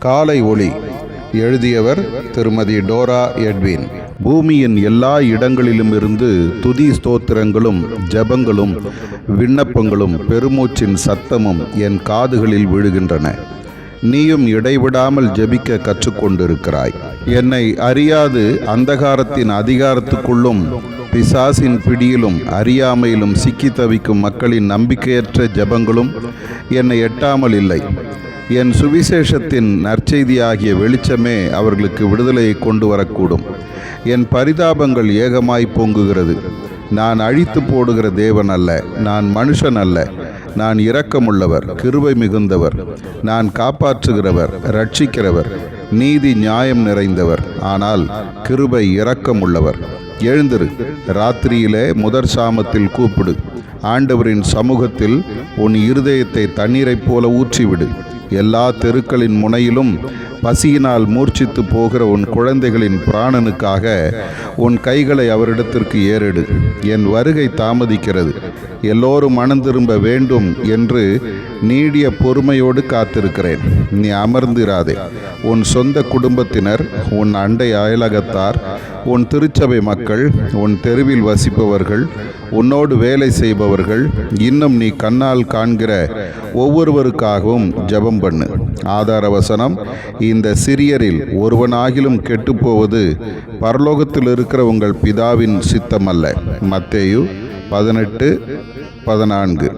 காலை ஒளி. எழுதியவர் திருமதி டோரா எட்வின். பூமியின் எல்லா இடங்களிலும் இருந்து துதி ஸ்தோத்திரங்களும் ஜெபங்களும் விண்ணப்பங்களும் பெருமூச்சின் சத்தமும் என் காதுகளில் விழுகின்றன. நீயும் இடைவிடாமல் ஜெபிக்க கற்றுக்கொண்டிருக்கிறாய். என்னை அறியாது அந்தகாரத்தின் அதிகாரத்துக்குள்ளும் பிசாசின் பிடியிலும் அறியாமையிலும் சிக்கி தவிக்கும் மக்களின் நம்பிக்கையற்ற ஜெபங்களும் என்னை எட்டாமல் இல்லை. என் சுவிசேஷத்தின் நற்செய்தியாகிய வெளிச்சமே அவர்களுக்கு விடுதலையை கொண்டு வரக்கூடும். என் பரிதாபங்கள் ஏகமாய் பொங்குகிறது. நான் அழித்து போடுகிற தேவன் அல்ல, நான் மனுஷன் அல்ல. நான் இரக்கமுள்ளவர், கிருபை மிகுந்தவர். நான் காப்பாற்றுகிறவர், ரட்சிக்கிறவர், நீதி நியாயம் நிறைந்தவர். ஆனால் கிருபை இரக்கமுள்ளவர். எழுந்திரு, ராத்திரியிலே முதற் சாமத்தில் கூப்பிடு. ஆண்டவரின் சமூகத்தில் உன் இருதயத்தை தண்ணீரைப் போல ஊற்றிவிடு. எல்லா தெருக்களின் முனையிலும் பசியினால் மூர்ச்சித்து போகிற உன் குழந்தைகளின் பிராணனுக்காக உன் கைகளை அவரிடத்திற்கு ஏறெடு. என் வருகை தாமதிக்கிறது. எல்லோரும் மனம் திரும்ப வேண்டும் என்று நீடிய பொறுமையோடு காத்திருக்கிறேன். நீ அமர்ந்திராதே. உன் சொந்த குடும்பத்தினர், உன் அண்டை அயலகத்தார், உன் திருச்சபை மக்கள், உன் தெருவில் வசிப்பவர்கள், உன்னோடு வேலை செய்பவர்கள், இன்னும் நீ கண்ணால் காண்கிற ஒவ்வொருவருக்காகவும் ஜெபம் பண்ணு. ஆதார வசனம்: இந்த சிறியரில் ஒருவனாகிலும் கெட்டுப்போவது பரலோகத்தில் இருக்கிற உங்கள் பிதாவின் சித்தமல்ல. மத்தேயு 18:14.